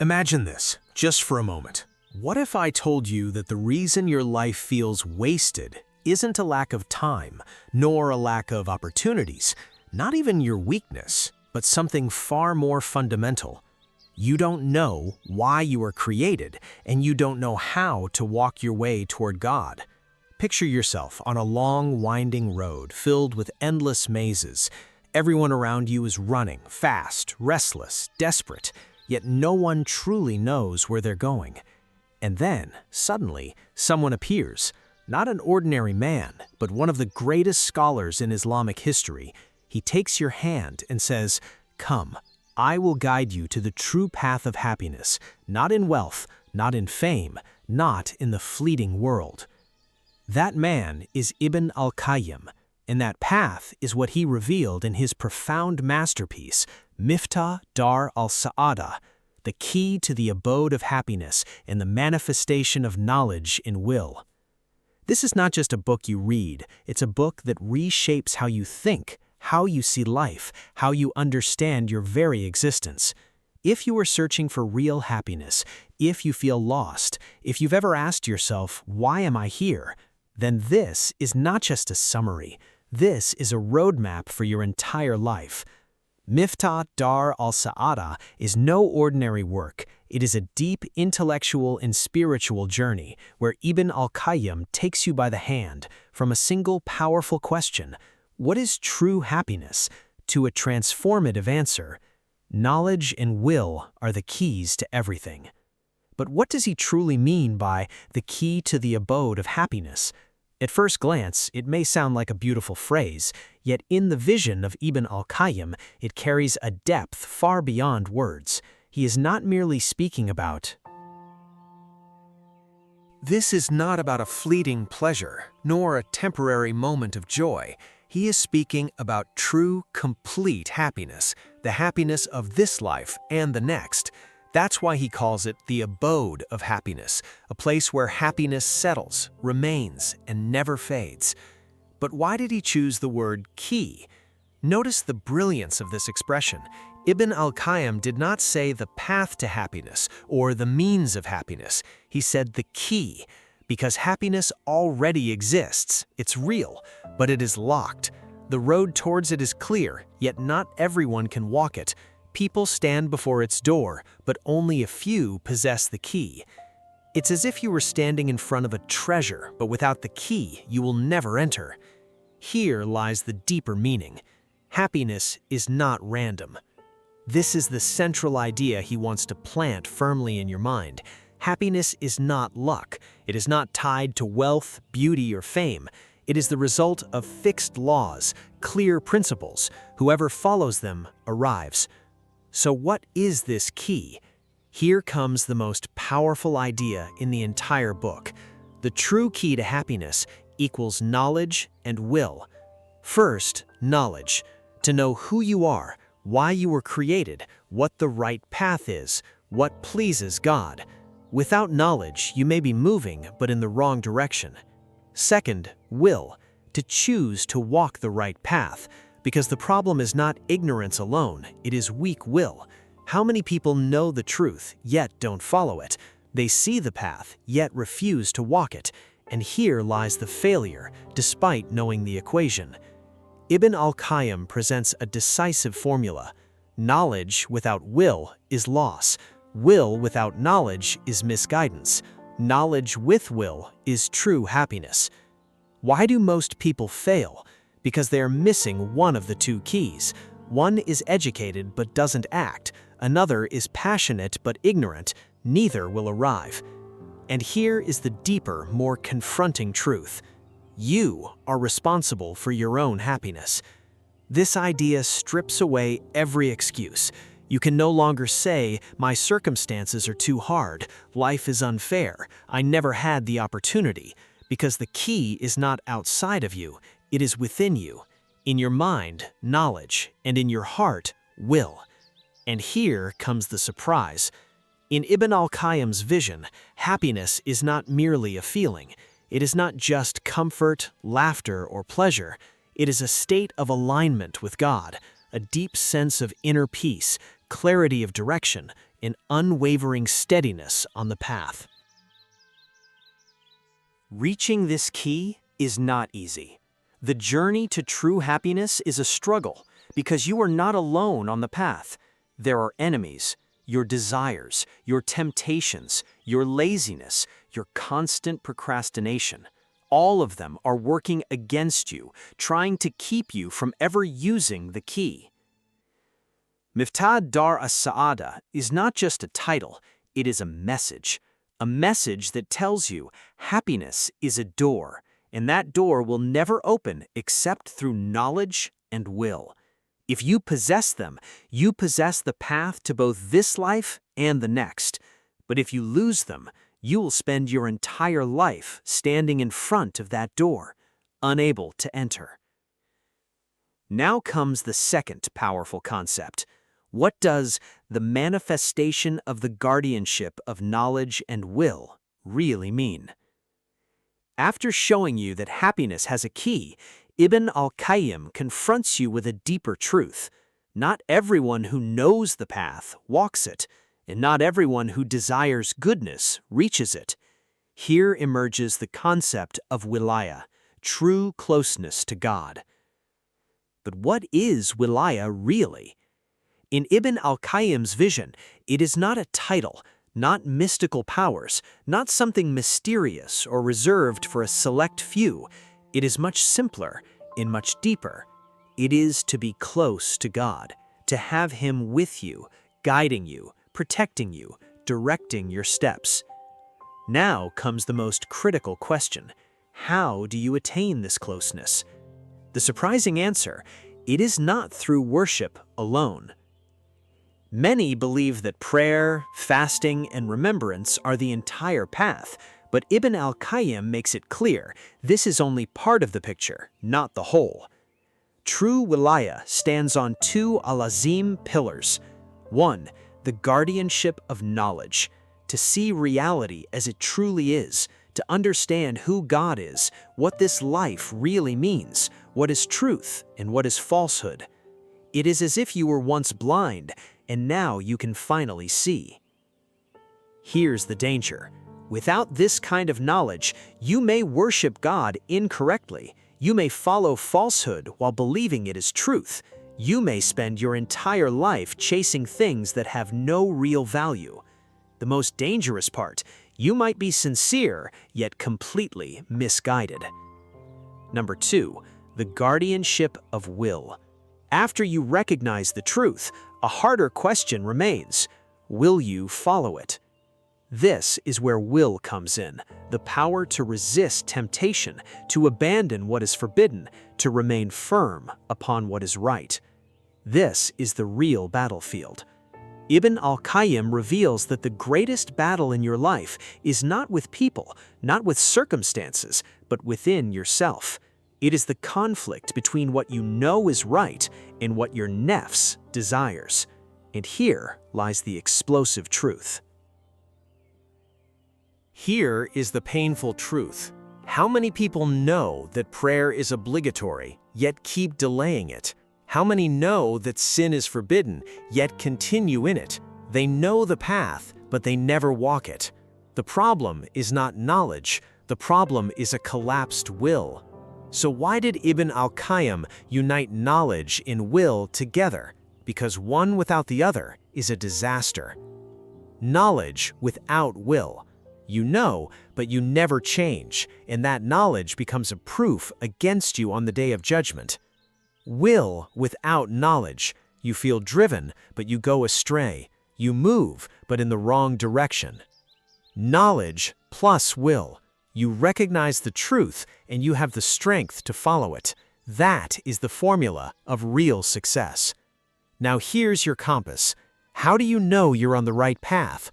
Imagine this, just for a moment. What if I told you that the reason your life feels wasted isn't a lack of time, nor a lack of opportunities, not even your weakness, but something far more fundamental? You don't know why you were created, and you don't know how to walk your way toward God. Picture yourself on a long, winding road filled with endless mazes. Everyone around you is running, fast, restless, desperate, yet no one truly knows where they're going. And then, suddenly, someone appears, not an ordinary man, but one of the greatest scholars in Islamic history. He takes your hand and says, "Come, I will guide you to the true path of happiness, not in wealth, not in fame, not in the fleeting world." That man is Ibn Al-Qayyim, and that path is what he revealed in his profound masterpiece, Miftah Dar Al-Sa'adah, the key to the abode of happiness and the manifestation of knowledge in will. This is not just a book you read, it's a book that reshapes how you think, how you see life, how you understand your very existence. If you are searching for real happiness, if you feel lost, if you've ever asked yourself, "Why am I here?" then this is not just a summary. This is a roadmap for your entire life. Miftah Dar Al-Sa'adah is no ordinary work. It is a deep intellectual and spiritual journey where Ibn Al-Qayyim takes you by the hand from a single powerful question, what is true happiness, to a transformative answer, knowledge and will are the keys to everything. But what does he truly mean by the key to the abode of happiness? At first glance, it may sound like a beautiful phrase, yet in the vision of Ibn Al-Qayyim, it carries a depth far beyond words. He is not merely speaking about. This is not about a fleeting pleasure, nor a temporary moment of joy. He is speaking about true, complete happiness, the happiness of this life and the next. That's why he calls it the abode of happiness, a place where happiness settles, remains, and never fades. But why did he choose the word key? Notice the brilliance of this expression. Ibn Al-Qayyim did not say the path to happiness or the means of happiness. He said the key, because happiness already exists. It's real, but it is locked. The road towards it is clear, yet not everyone can walk it. People stand before its door, but only a few possess the key. It's as if you were standing in front of a treasure, but without the key, you will never enter. Here lies the deeper meaning. Happiness is not random. This is the central idea he wants to plant firmly in your mind. Happiness is not luck. It is not tied to wealth, beauty, or fame. It is the result of fixed laws, clear principles. Whoever follows them arrives. So what is this key? Here comes the most powerful idea in the entire book. The true key to happiness equals knowledge and will. First, knowledge. To know who you are, why you were created, what the right path is, what pleases God. Without knowledge, you may be moving, but in the wrong direction. Second, will. To choose to walk the right path. Because the problem is not ignorance alone, it is weak will. How many people know the truth, yet don't follow it? They see the path, yet refuse to walk it. And here lies the failure, despite knowing the equation. Ibn Al-Qayyim presents a decisive formula. Knowledge without will is loss. Will without knowledge is misguidance. Knowledge with will is true happiness. Why do most people fail? Because they are missing one of the two keys. One is educated but doesn't act. Another is passionate but ignorant. Neither will arrive. And here is the deeper, more confronting truth. You are responsible for your own happiness. This idea strips away every excuse. You can no longer say, "My circumstances are too hard, life is unfair, I never had the opportunity," because the key is not outside of you. It is within you, in your mind, knowledge, and in your heart, will. And here comes the surprise. In Ibn Al-Qayyim's vision, happiness is not merely a feeling. It is not just comfort, laughter, or pleasure. It is a state of alignment with God, a deep sense of inner peace, clarity of direction, an unwavering steadiness on the path. Reaching this key is not easy. The journey to true happiness is a struggle because you are not alone on the path. There are enemies, your desires, your temptations, your laziness, your constant procrastination. All of them are working against you, trying to keep you from ever using the key. Miftah Dar Al-Sa'adah is not just a title, it is a message that tells you happiness is a door, and that door will never open except through knowledge and will. If you possess them, you possess the path to both this life and the next. But if you lose them, you will spend your entire life standing in front of that door, unable to enter. Now comes the second powerful concept. What does the manifestation of the guardianship of knowledge and will really mean? After showing you that happiness has a key, Ibn Al-Qayyim confronts you with a deeper truth. Not everyone who knows the path walks it, and not everyone who desires goodness reaches it. Here emerges the concept of wilaya, true closeness to God. But what is wilaya really? In Ibn Al-Qayyim's vision, it is not a title, not mystical powers, not something mysterious or reserved for a select few. It is much simpler and much deeper. It is to be close to God, to have Him with you, guiding you, protecting you, directing your steps. Now comes the most critical question. How do you attain this closeness? The surprising answer, it is not through worship alone. Many believe that prayer, fasting, and remembrance are the entire path, but Ibn Al-Qayyim makes it clear this is only part of the picture, not the whole. True wilaya stands on two al-azim pillars. One, the guardianship of knowledge, to see reality as it truly is, to understand who God is, what this life really means, what is truth and what is falsehood. It is as if you were once blind, and now you can finally see. Here's the danger. Without this kind of knowledge, you may worship God incorrectly. You may follow falsehood while believing it is truth. You may spend your entire life chasing things that have no real value. The most dangerous part, you might be sincere, yet completely misguided. Number 2, the guardianship of will. After you recognize the truth, a harder question remains. Will you follow it? This is where will comes in, the power to resist temptation, to abandon what is forbidden, to remain firm upon what is right. This is the real battlefield. Ibn Al-Qayyim reveals that the greatest battle in your life is not with people, not with circumstances, but within yourself. It is the conflict between what you know is right and what your nafs desires. And here lies the explosive truth. Here is the painful truth. How many people know that prayer is obligatory, yet keep delaying it? How many know that sin is forbidden, yet continue in it? They know the path, but they never walk it. The problem is not knowledge. The problem is a collapsed will. So why did Ibn Al-Qayyim unite knowledge and will together? Because one without the other is a disaster. Knowledge without will. You know, but you never change, and that knowledge becomes a proof against you on the day of judgment. Will without knowledge. You feel driven, but you go astray. You move, but in the wrong direction. Knowledge plus will. You recognize the truth, and you have the strength to follow it. That is the formula of real success. Now here's your compass. How do you know you're on the right path?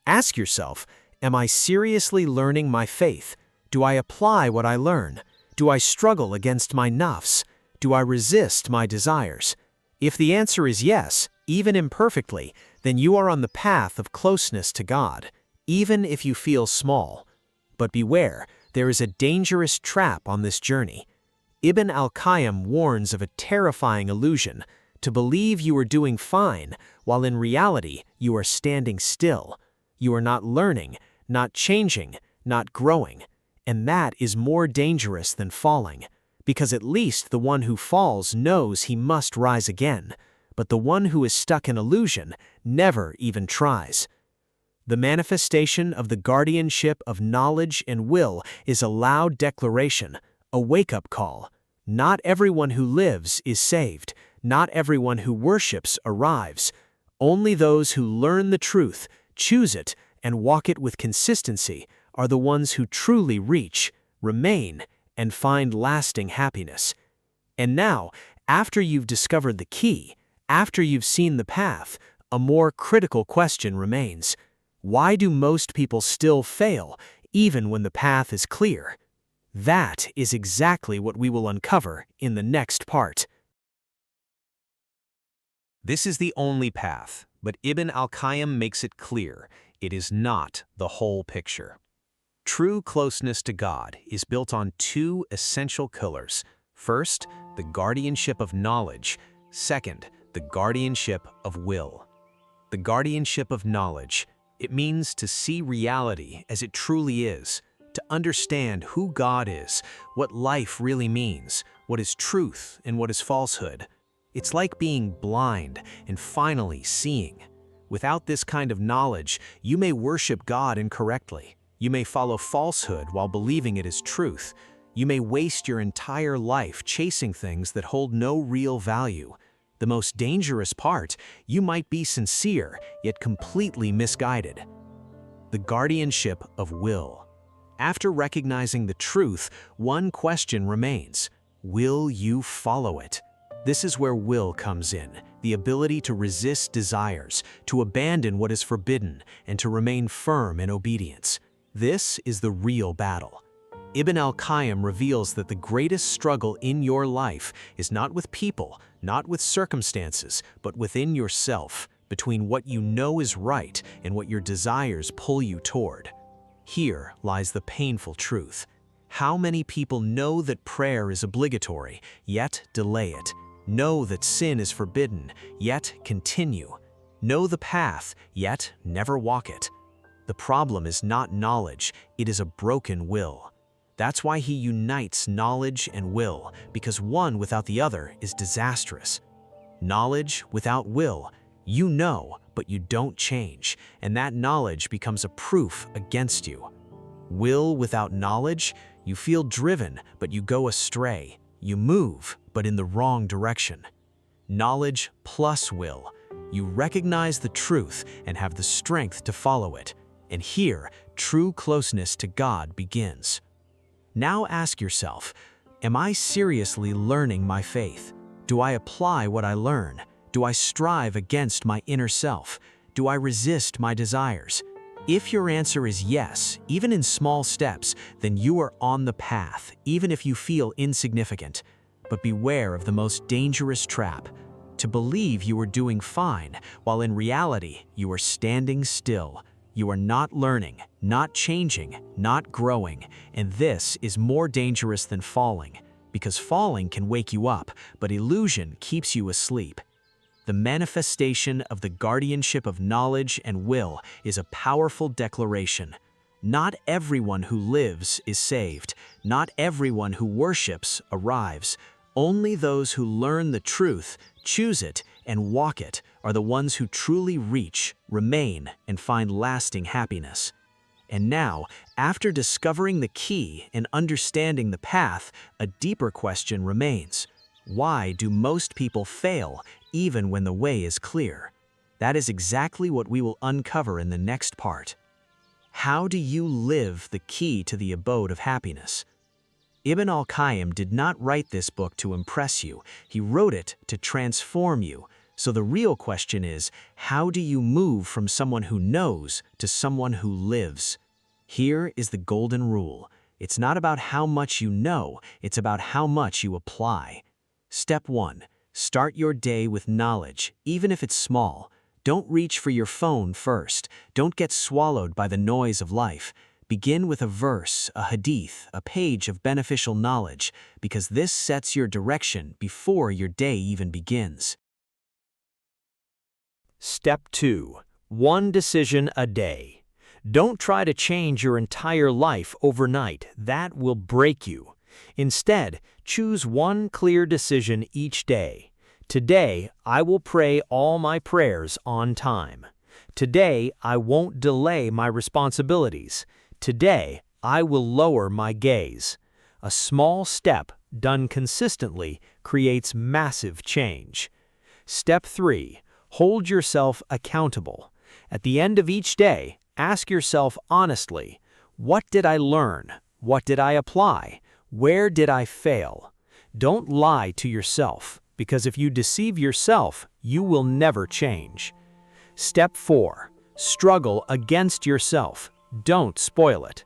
Ask yourself, am I seriously learning my faith? Do I apply what I learn? Do I struggle against my nafs? Do I resist my desires? If the answer is yes, even imperfectly, then you are on the path of closeness to God, even if you feel small. But beware, there is a dangerous trap on this journey. Ibn Al-Qayyim warns of a terrifying illusion. to believe you are doing fine, while in reality you are standing still. You are not learning, not changing, not growing. And that is more dangerous than falling, because at least the one who falls knows he must rise again, but the one who is stuck in illusion never even tries. The manifestation of the guardianship of knowledge and will is a loud declaration, a wake-up call. Not everyone who lives is saved. Not everyone who worships arrives. Only those who learn the truth, choose it, and walk it with consistency are the ones who truly reach, remain, and find lasting happiness. And now, after you've discovered the key, after you've seen the path, a more critical question remains. Why do most people still fail, even when the path is clear? That is exactly what we will uncover in the next part. This is the only path, but Ibn Al-Qayyim makes it clear, it is not the whole picture. True closeness to God is built on two essential pillars. First, the guardianship of knowledge. Second, the guardianship of will. The guardianship of knowledge. It means to see reality as it truly is, to understand who God is, what life really means, what is truth and what is falsehood. It's like being blind and finally seeing. Without this kind of knowledge, you may worship God incorrectly. You may follow falsehood while believing it is truth. You may waste your entire life chasing things that hold no real value. The most dangerous part, you might be sincere, yet completely misguided. The guardianship of will. After recognizing the truth, one question remains: will you follow it? This is where will comes in, the ability to resist desires, to abandon what is forbidden, and to remain firm in obedience. This is the real battle. Ibn Al-Qayyim reveals that the greatest struggle in your life is not with people, not with circumstances, but within yourself, between what you know is right and what your desires pull you toward. Here lies the painful truth. How many people know that prayer is obligatory, yet delay it? Know that sin is forbidden, yet continue? Know the path, yet never walk it? The problem is not knowledge, it is a broken will. That's why he unites knowledge and will, because one without the other is disastrous. Knowledge without will, you know, but you don't change, and that knowledge becomes a proof against you. Will without knowledge, you feel driven, but you go astray. You move, but in the wrong direction. Knowledge plus will, you recognize the truth and have the strength to follow it. And here, true closeness to God begins. Now ask yourself, am I seriously learning my faith? Do I apply what I learn? Do I strive against my inner self? Do I resist my desires? If your answer is yes, even in small steps, then you are on the path, even if you feel insignificant. But beware of the most dangerous trap, to believe you are doing fine, while in reality you are standing still. You are not learning, not changing, not growing, and this is more dangerous than falling, because falling can wake you up, but illusion keeps you asleep. The manifestation of the guardianship of knowledge and will is a powerful declaration. Not everyone who lives is saved. Not everyone who worships arrives. Only those who learn the truth, choose it, and walk it are the ones who truly reach, remain, and find lasting happiness. And now, after discovering the key and understanding the path, a deeper question remains. Why do most people fail, even when the way is clear? That is exactly what we will uncover in the next part. How do you live the key to the abode of happiness? Ibn Al-Qayyim did not write this book to impress you. He wrote it to transform you. So the real question is, how do you move from someone who knows to someone who lives? Here is the golden rule. It's not about how much you know, it's about how much you apply. Step 1. Start your day with knowledge, even if it's small. Don't reach for your phone first. Don't get swallowed by the noise of life. Begin with a verse, a hadith, a page of beneficial knowledge, because this sets your direction before your day even begins. Step 2. One decision a day. Don't try to change your entire life overnight. That will break you. Instead, choose one clear decision each day. Today, I will pray all my prayers on time. Today, I won't delay my responsibilities. Today, I will lower my gaze. A small step done consistently creates massive change. Step 3. Hold yourself accountable. At the end of each day, ask yourself honestly, what did I learn? What did I apply? Where did I fail? Don't lie to yourself, because if you deceive yourself, you will never change. Step 4. Struggle against yourself. Don't spoil it.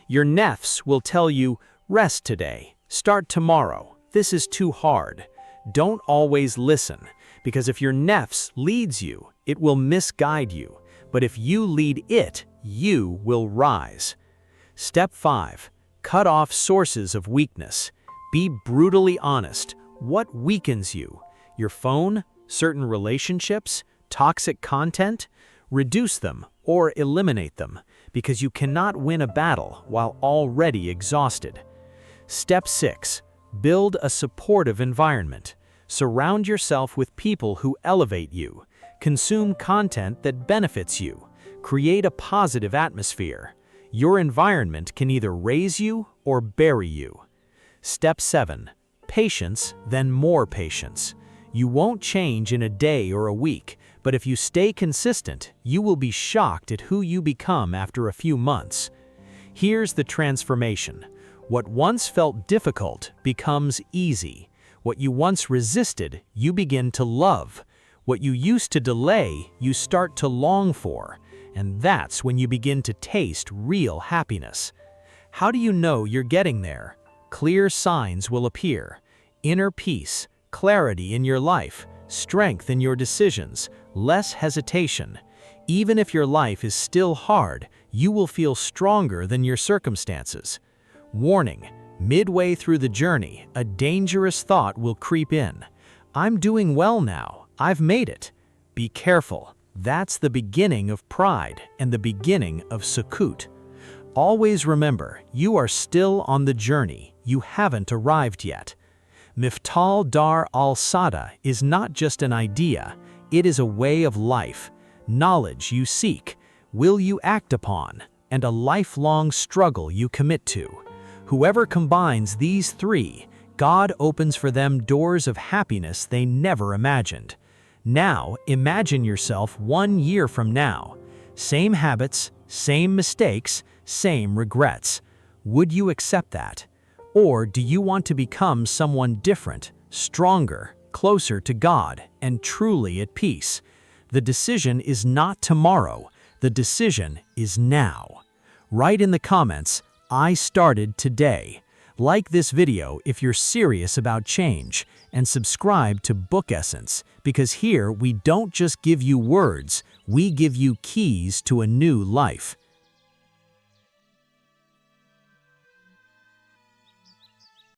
Your nefs will tell you, rest today, start tomorrow, this is too hard. Don't always listen, because if your nefs leads you, it will misguide you. But if you lead it, you will rise. Step 5. Cut off sources of weakness. Be brutally honest. What weakens you? Your phone? Certain relationships? Toxic content? Reduce them or eliminate them, because you cannot win a battle while already exhausted. Step 6. Build a supportive environment. Surround yourself with people who elevate you. Consume content that benefits you. Create a positive atmosphere. Your environment can either raise you or bury you. Step 7. Patience, then more patience. You won't change in a day or a week, but if you stay consistent, you will be shocked at who you become after a few months. Here's the transformation. What once felt difficult becomes easy. What you once resisted, you begin to love. What you used to delay, you start to long for. And that's when you begin to taste real happiness. How do you know you're getting there? Clear signs will appear. Inner peace, clarity in your life, strength in your decisions, less hesitation. Even if your life is still hard, you will feel stronger than your circumstances. Warning: midway through the journey, a dangerous thought will creep in. I'm doing well now. I've made it. Be careful. That's the beginning of pride and the beginning of sukkut. Always remember, you are still on the journey. You haven't arrived yet. Miftah Dar Al-Sa'adah is not just an idea, it is a way of life. Knowledge you seek, will you act upon, and a lifelong struggle you commit to. Whoever combines these three, God opens for them doors of happiness they never imagined. Now, imagine yourself 1 year from now. Same habits, same mistakes, same regrets. Would you accept that? Or do you want to become someone different, stronger, closer to God, and truly at peace? The decision is not tomorrow. The decision is now. Write in the comments, I started today. Like this video if you're serious about change, and subscribe to Book Essence, because here we don't just give you words, we give you keys to a new life.